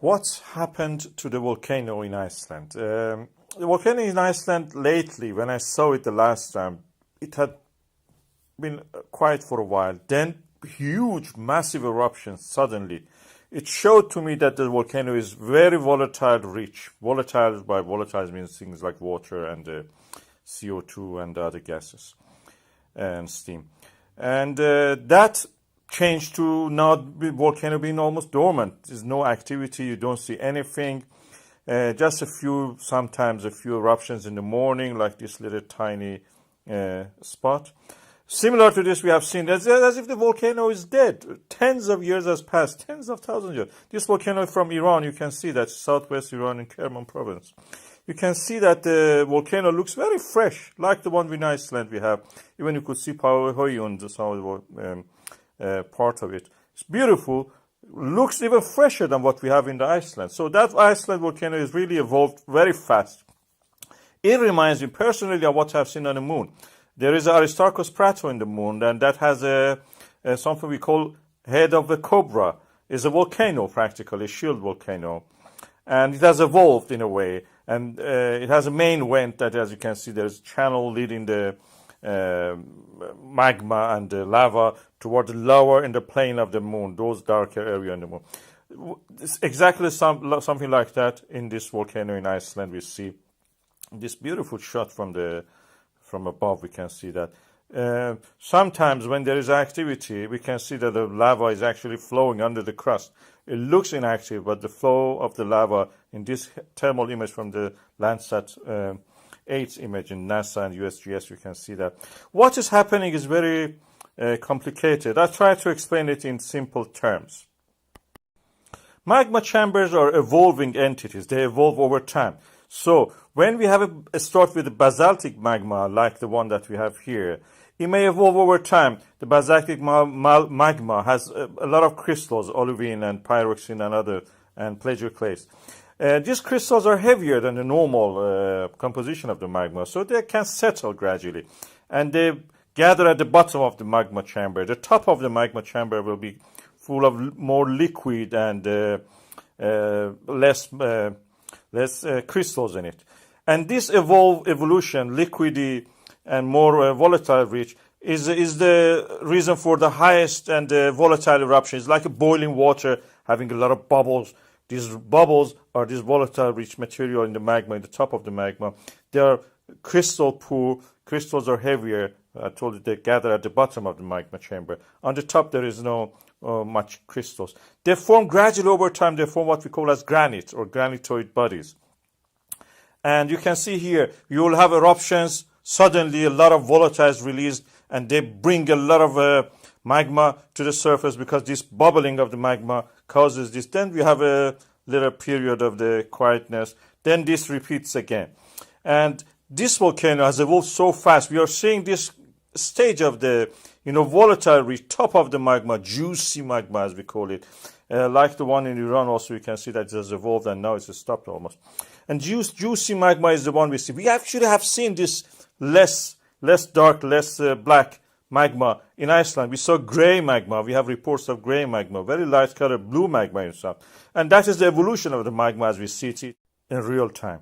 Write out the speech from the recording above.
What's happened to the volcano in Iceland? The volcano in Iceland lately, when I saw it the last time, it had been quiet for a while. Then huge, massive eruptions suddenly. It showed to me that the volcano is very volatile rich. Volatile, by volatile means things like water and CO2 and other gases and steam. And that changed to now the volcano being almost dormant. There's no activity, you don't see anything. Just sometimes a few eruptions in the morning, like this little tiny spot. Similar to this, we have seen as if the volcano is dead. Tens of years has passed, tens of thousands of years. This volcano from Iran, you can see that southwest Iran in Kerman province. You can see that the volcano looks very fresh, like the one in Iceland we have. Even you could see Pauhoi on some part of it. It's beautiful, looks even fresher than what we have in the Iceland. So that Iceland volcano is really evolved very fast. It reminds me personally of what I've seen on the moon. There is Aristarchus Prato in the moon, and that has something we call head of the cobra. It's a volcano, practically, a shield volcano. And it has evolved in a way. And it has a main vent that, as you can see, there's a channel leading the magma and the lava toward the lower in the plane of the moon, those darker area in the moon. It's exactly something like that in this volcano in Iceland. We see this beautiful shot from above. We can see that. Sometimes when there is activity, we can see that the lava is actually flowing under the crust. It looks inactive, but the flow of the lava in this thermal image from the Landsat 8 image in NASA and USGS, you can see that. What is happening is very complicated. I'll try to explain it in simple terms. Magma chambers are evolving entities. They evolve over time. So when we have a start with a basaltic magma, like the one that we have here, it may evolve over time. The basaltic magma has a lot of crystals, olivine and pyroxene and other, and plagioclase. These crystals are heavier than the normal composition of the magma, so they can settle gradually. And they gather at the bottom of the magma chamber. The top of the magma chamber will be full of more liquid and less crystals in it. And this evolution, liquidy and more volatile rich, is the reason for the highest and volatile eruptions, like a boiling water having a lot of bubbles. These bubbles are this volatile rich material in the magma, in the top of the magma. They are crystal poor. Crystals are heavier. I told you they gather at the bottom of the magma chamber. On the top there is no much crystals. They form gradually over time. They form what we call as granite or granitoid bodies. And you can see here, you will have eruptions. Suddenly a lot of volatiles released, and they bring a lot of magma to the surface because this bubbling of the magma causes this. Then we have a little period of the quietness. Then this repeats again. And this volcano has evolved so fast. We are seeing this stage of the volatile top of the magma, juicy magma as we call it. Like the one in Iran also, you can see that it has evolved and now it's stopped almost. And juicy magma is the one we see. We actually have seen this less dark, less black magma in Iceland. We saw gray magma. We have reports of gray magma, very light color blue magma in some. And that is the evolution of the magma as we see it in real time.